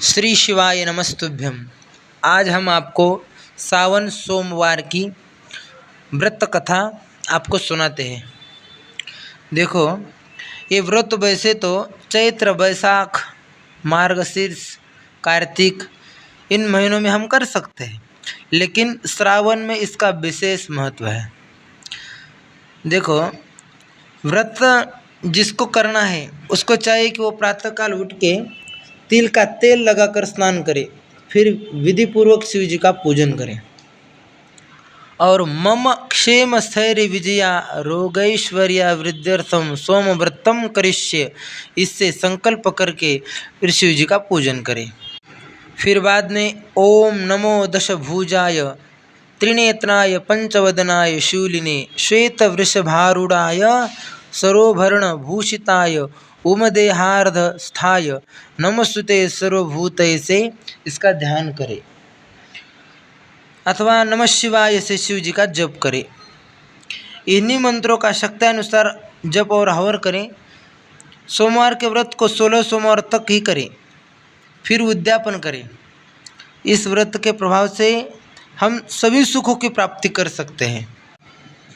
श्री शिवाय नमस्तुभ्यम। आज हम आपको सावन सोमवार की व्रत कथा आपको सुनाते हैं। देखो, ये व्रत वैसे तो चैत्र, बैसाख, मार्गशीर्ष, कार्तिक इन महीनों में हम कर सकते हैं, लेकिन श्रावण में इसका विशेष महत्व है। देखो, व्रत जिसको करना है उसको चाहिए कि वो प्रातःकाल उठ के तिल का तेल लगाकर स्नान करे, फिर विधि पूर्वक शिव जी का पूजन करें और मम क्षेम स्थैर्य विजया रोगैश्वर्या वृद्ध्यर्थम सोमव्रतम करिष्ये, इससे संकल्प करके फिर शिव जी का पूजन करें। फिर बाद में ओम नमो दशभुजाय त्रिनेत्राय पंचवदनाय शूलिने श्वेत वृषभारूढ़ाय सरोभरण भूषिताय उमदेहार्ध स्थाय नमस्तुते सर्वभूतये से इसका ध्यान करें, अथवा नमः शिवाय से शिव जी का जप करें। इन्हीं मंत्रों का शक्त्यानुसार जप और हवन करें। सोमवार के व्रत को 16 सोमवार तक ही करें, फिर उद्यापन करें। इस व्रत के प्रभाव से हम सभी सुखों की प्राप्ति कर सकते हैं।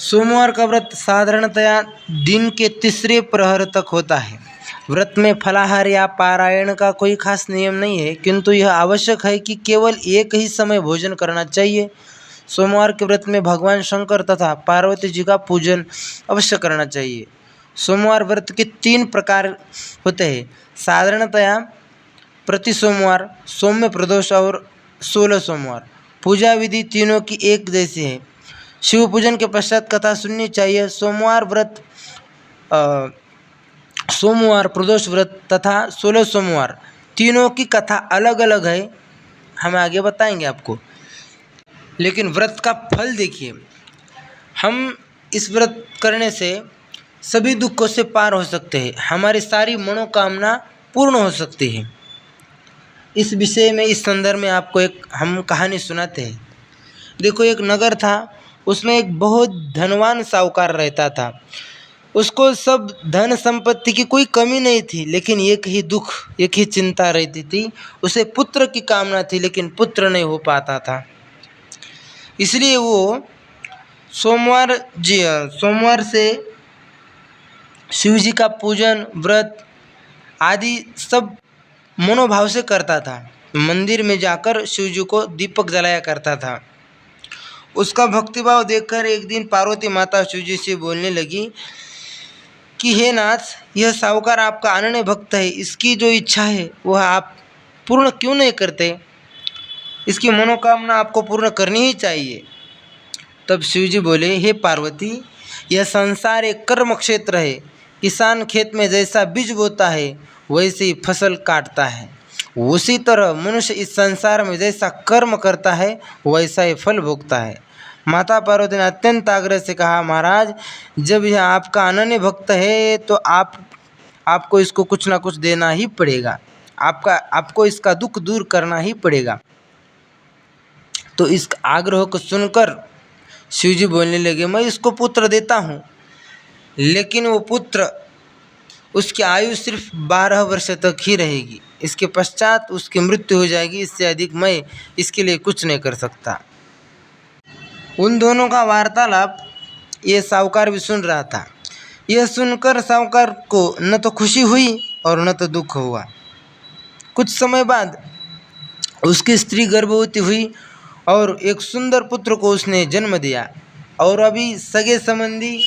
सोमवार का व्रत साधारणतया दिन के तीसरे प्रहर तक होता है। व्रत में फलाहार या पारायण का कोई खास नियम नहीं है, किंतु यह आवश्यक है कि केवल एक ही समय भोजन करना चाहिए। सोमवार के व्रत में भगवान शंकर तथा पार्वती जी का पूजन अवश्य करना चाहिए। सोमवार व्रत के 3 प्रकार होते हैं। साधारणतया प्रति सोमवार, सौम्य प्रदोष और 16 सोमवार। पूजा विधि तीनों की एक जैसी है। शिव पूजन के पश्चात कथा सुननी चाहिए। सोमवार व्रत, सोमवार प्रदोष व्रत तथा 16 सोमवार तीनों की कथा अलग अलग है, हम आगे बताएंगे आपको। लेकिन व्रत का फल देखिए, हम इस व्रत करने से सभी दुखों से पार हो सकते हैं, हमारी सारी मनोकामना पूर्ण हो सकती है। इस विषय में, इस संदर्भ में आपको एक हम कहानी सुनाते हैं। देखो, एक नगर था, उसमें एक बहुत धनवान साहूकार रहता था। उसको सब धन संपत्ति की कोई कमी नहीं थी, लेकिन एक ही दुख, एक ही चिंता रहती थी। उसे पुत्र की कामना थी, लेकिन पुत्र नहीं हो पाता था। इसलिए वो सोमवार से शिव जी का पूजन, व्रत आदि सब मनोभाव से करता था। मंदिर में जाकर शिव जी को दीपक जलाया करता था। उसका भक्तिभाव देखकर एक दिन पार्वती माता शिव जी से बोलने लगी कि हे नाथ, यह साहूकार आपका अनन्य भक्त है, इसकी जो इच्छा है वह आप पूर्ण क्यों नहीं करते? इसकी मनोकामना आपको पूर्ण करनी ही चाहिए। तब शिव जी बोले, हे पार्वती, यह संसार एक कर्म क्षेत्र है। किसान खेत में जैसा बीज बोता है वैसे ही फसल काटता है, उसी तरह मनुष्य इस संसार में जैसा कर्म करता है वैसा ही फल भोगता है। माता पार्वती ने अत्यंत आग्रह से कहा, महाराज, जब यह आपका अनन्य भक्त है तो आपको इसको कुछ ना कुछ देना ही पड़ेगा, आपको इसका दुख दूर करना ही पड़ेगा। तो इस आग्रह को सुनकर शिव जी बोलने लगे, मैं इसको पुत्र देता हूँ, लेकिन वो पुत्र, उसकी आयु सिर्फ 12 वर्ष तक ही रहेगी। इसके पश्चात उसकी मृत्यु हो जाएगी। इससे अधिक मैं इसके लिए कुछ नहीं कर सकता। उन दोनों का वार्तालाप ये साहूकार भी सुन रहा था। यह सुनकर साहूकार को न तो खुशी हुई और न तो दुख हुआ। कुछ समय बाद उसकी स्त्री गर्भवती हुई और एक सुंदर पुत्र को उसने जन्म दिया, और अभी सगे संबंधी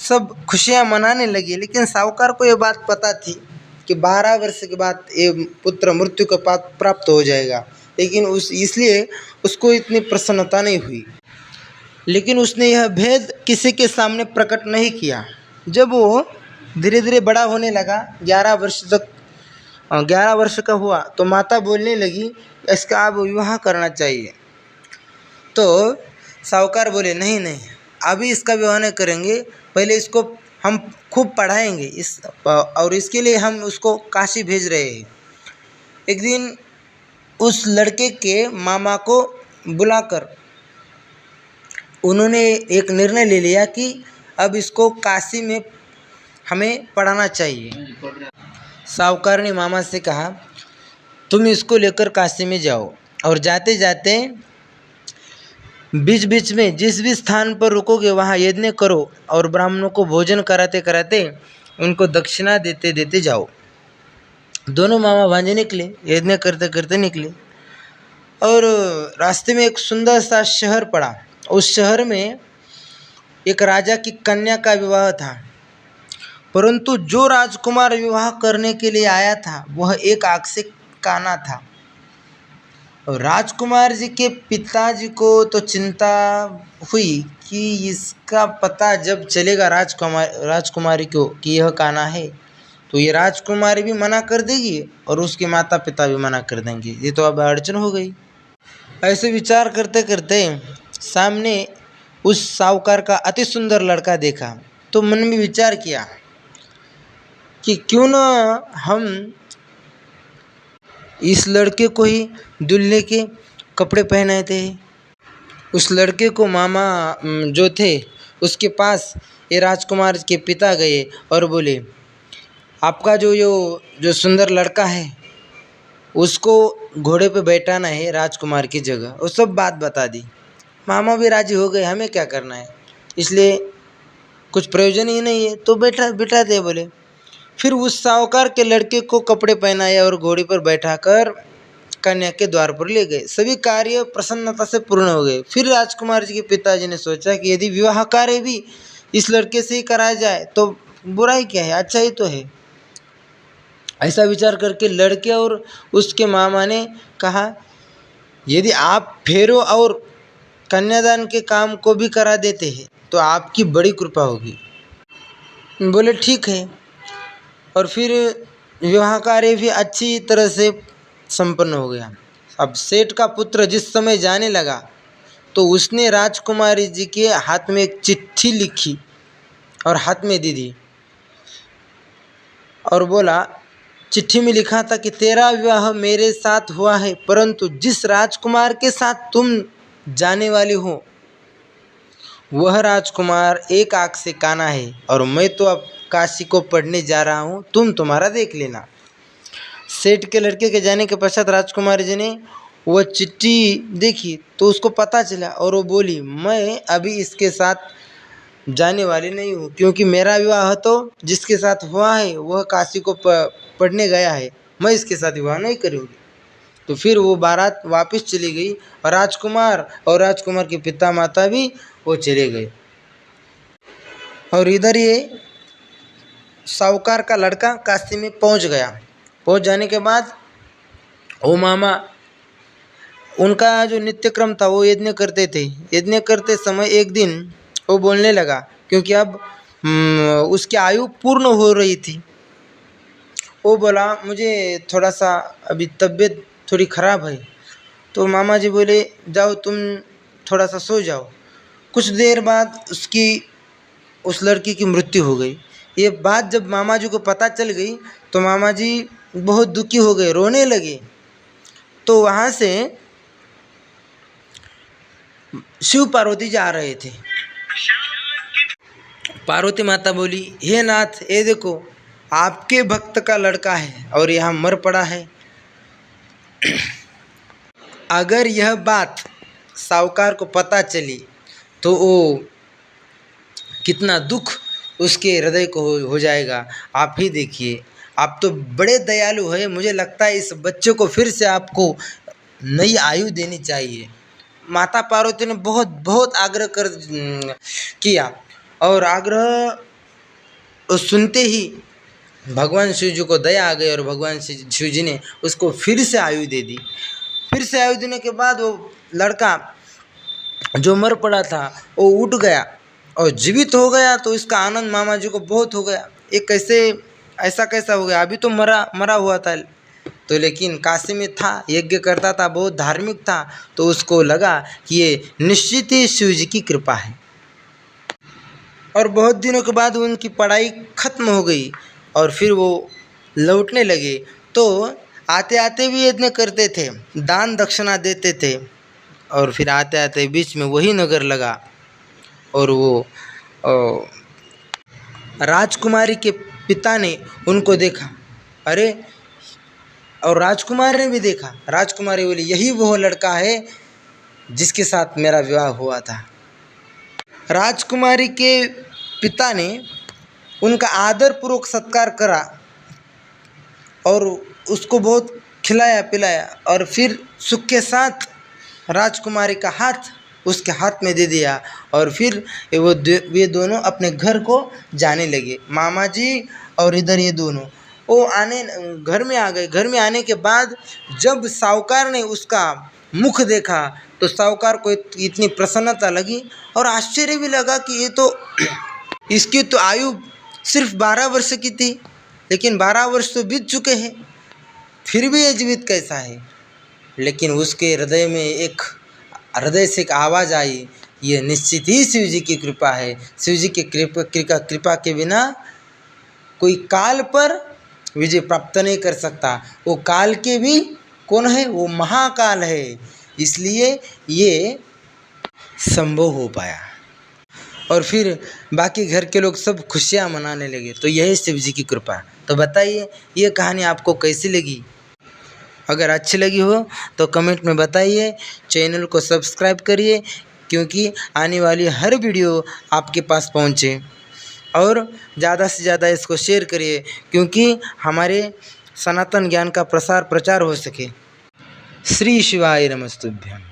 सब खुशियां मनाने लगे। लेकिन साहूकार को यह बात पता थी कि 12 वर्ष के बाद ये पुत्र मृत्यु को प्राप्त हो जाएगा, लेकिन इसलिए उसको इतनी प्रसन्नता नहीं हुई। लेकिन उसने यह भेद किसी के सामने प्रकट नहीं किया। जब वो धीरे धीरे बड़ा होने लगा, 11 वर्ष का हुआ, तो माता बोलने लगी, इसका अब विवाह करना चाहिए। तो साहूकार बोले, नहीं, अभी इसका विवाह नहीं करेंगे, पहले इसको हम खूब पढ़ाएंगे और इसके लिए हम उसको काशी भेज रहे हैं। एक दिन उस लड़के के मामा को बुलाकर उन्होंने एक निर्णय ले लिया कि अब इसको काशी में हमें पढ़ाना चाहिए। साहूकार ने मामा से कहा तुम इसको लेकर काशी में जाओ और जाते जाते बीच बीच में जिस भी स्थान पर रुकोगे वहाँ यज्ञ करो और ब्राह्मणों को भोजन कराते कराते उनको दक्षिणा देते देते जाओ। दोनों मामा भांजे निकले, यज्ञ करते करते निकले और रास्ते में एक सुंदर सा शहर पड़ा। उस शहर में एक राजा की कन्या का विवाह था, परंतु जो राजकुमार विवाह करने के लिए आया था वह एक आँख से काना था। और राजकुमार जी के पिताजी को तो चिंता हुई कि इसका पता जब चलेगा राजकुमारी को कि यह काना है तो ये राजकुमारी भी मना कर देगी और उसके माता पिता भी मना कर देंगे, ये तो अब अड़चन हो गई। ऐसे विचार करते करते सामने उस साहूकार का अति सुंदर लड़का देखा तो मन में विचार किया कि क्यों न हम इस लड़के को ही दूल्हे के कपड़े पहनाए थे। उस लड़के को मामा जो थे उसके पास ये राजकुमार के पिता गए और बोले, आपका जो सुंदर लड़का है उसको घोड़े पे बैठाना है राजकुमार की जगह। वो सब बात बता दी। मामा भी राजी हो गए, हमें क्या करना है, इसलिए कुछ प्रयोजन ही नहीं है तो बैठा दे बोले। फिर उस साहूकार के लड़के को कपड़े पहनाए और घोड़ी पर बैठाकर कन्या के द्वार पर ले गए। सभी कार्य प्रसन्नता से पूर्ण हो गए। फिर राजकुमार जी के पिताजी ने सोचा कि यदि विवाह कार्य भी इस लड़के से ही कराया जाए तो बुराई क्या है, अच्छा ही तो है। ऐसा विचार करके लड़के और उसके मामा ने कहा, यदि आप फेरों और कन्यादान के काम को भी करा देते हैं तो आपकी बड़ी कृपा होगी। बोले ठीक है। और फिर विवाह कार्य भी अच्छी तरह से संपन्न हो गया। अब सेठ का पुत्र जिस समय जाने लगा तो उसने राजकुमारी जी के हाथ में एक चिट्ठी लिखी और हाथ में दे दी और बोला, चिट्ठी में लिखा था कि तेरा विवाह मेरे साथ हुआ है, परंतु जिस राजकुमार के साथ तुम जाने वाली हो वह राजकुमार एक आँख से काना है और मैं तो अब काशी को पढ़ने जा रहा हूँ, तुम तुम्हारा देख लेना। सेठ के लड़के के जाने के पश्चात राजकुमारी जी ने वह चिट्ठी देखी तो उसको पता चला और वो बोली, मैं अभी इसके साथ जाने वाली नहीं हूँ, क्योंकि मेरा विवाह तो जिसके साथ हुआ है वह काशी को पढ़ने गया है, मैं इसके साथ विवाह नहीं करूँगी। तो फिर वो बारात वापस चली गई और राजकुमार के पिता माता भी वो चले गए। और इधर ये साहूकार का लड़का काशी में पहुंच गया। पहुंच जाने के बाद वो मामा उनका जो नित्य क्रम था वो यज्ञ करते थे। यज्ञ करते समय एक दिन वो बोलने लगा, क्योंकि अब उसकी आयु पूर्ण हो रही थी। वो बोला, मुझे थोड़ा सा अभी तबीयत थोड़ी ख़राब है। तो मामा जी बोले, जाओ तुम थोड़ा सा सो जाओ। कुछ देर बाद उस लड़की की मृत्यु हो गई। ये बात जब मामा जी को पता चल गई तो मामा जी बहुत दुखी हो गए, रोने लगे। तो वहाँ से शिव पार्वती जा रहे थे। पार्वती माता बोली, हे नाथ, ये देखो आपके भक्त का लड़का है और यहाँ मर पड़ा है। अगर यह बात साहूकार को पता चली तो वो कितना दुख उसके हृदय को हो जाएगा। आप ही देखिए, आप तो बड़े दयालु हैं, मुझे लगता है इस बच्चे को फिर से आपको नई आयु देनी चाहिए। माता पार्वती ने बहुत बहुत आग्रह किया और आग्रह सुनते ही भगवान शिव जी को दया आ गई और भगवान शिव जी ने उसको फिर से आयु दे दी। फिर से आयु देने के बाद वो लड़का जो मर पड़ा था वो उठ गया और जीवित हो गया। तो इसका आनंद मामा जी को बहुत हो गया। ऐसा कैसा हो गया, अभी तो मरा हुआ था। तो लेकिन काशी में था, यज्ञ करता था, बहुत धार्मिक था, तो उसको लगा कि ये निश्चित ही शिव जी की कृपा है। और बहुत दिनों के बाद उनकी पढ़ाई खत्म हो गई और फिर वो लौटने लगे। तो आते आते भी यज्ञ करते थे, दान दक्षिणा देते थे और फिर आते आते बीच में वही नगर लगा और वो राजकुमारी के पिता ने उनको देखा, अरे और राजकुमार ने भी देखा। राजकुमारी बोली यही वो लड़का है जिसके साथ मेरा विवाह हुआ था। राजकुमारी के पिता ने उनका आदरपूर्वक सत्कार करा और उसको बहुत खिलाया पिलाया और फिर सुख के साथ राजकुमारी का हाथ उसके हाथ में दे दिया और फिर वे दोनों अपने घर को जाने लगे। मामा जी और इधर ये दोनों वो घर में आ गए। घर में आने के बाद जब साहूकार ने उसका मुख देखा तो साहूकार को इतनी प्रसन्नता लगी और आश्चर्य भी लगा कि ये तो इसकी तो आयु सिर्फ 12 वर्ष की थी, लेकिन 12 वर्ष तो बीत चुके हैं, फिर भी ये जीवित कैसा है। लेकिन उसके हृदय से एक आवाज़ आई, ये निश्चित ही शिव जी की कृपा है। शिव जी की कृपा के बिना कोई काल पर विजय प्राप्त नहीं कर सकता। वो काल के भी कौन है? वो महाकाल है, इसलिए ये संभव हो पाया। और फिर बाकी घर के लोग सब खुशियाँ मनाने लगे। तो यही शिव जी की कृपा। तो बताइए ये कहानी आपको कैसी लगी? अगर अच्छी लगी हो तो कमेंट में बताइए। चैनल को सब्सक्राइब करिए क्योंकि आने वाली हर वीडियो आपके पास पहुंचे, और ज़्यादा से ज़्यादा इसको शेयर करिए क्योंकि हमारे सनातन ज्ञान का प्रचार हो सके। श्री शिवाय नमस्तुभ्यं।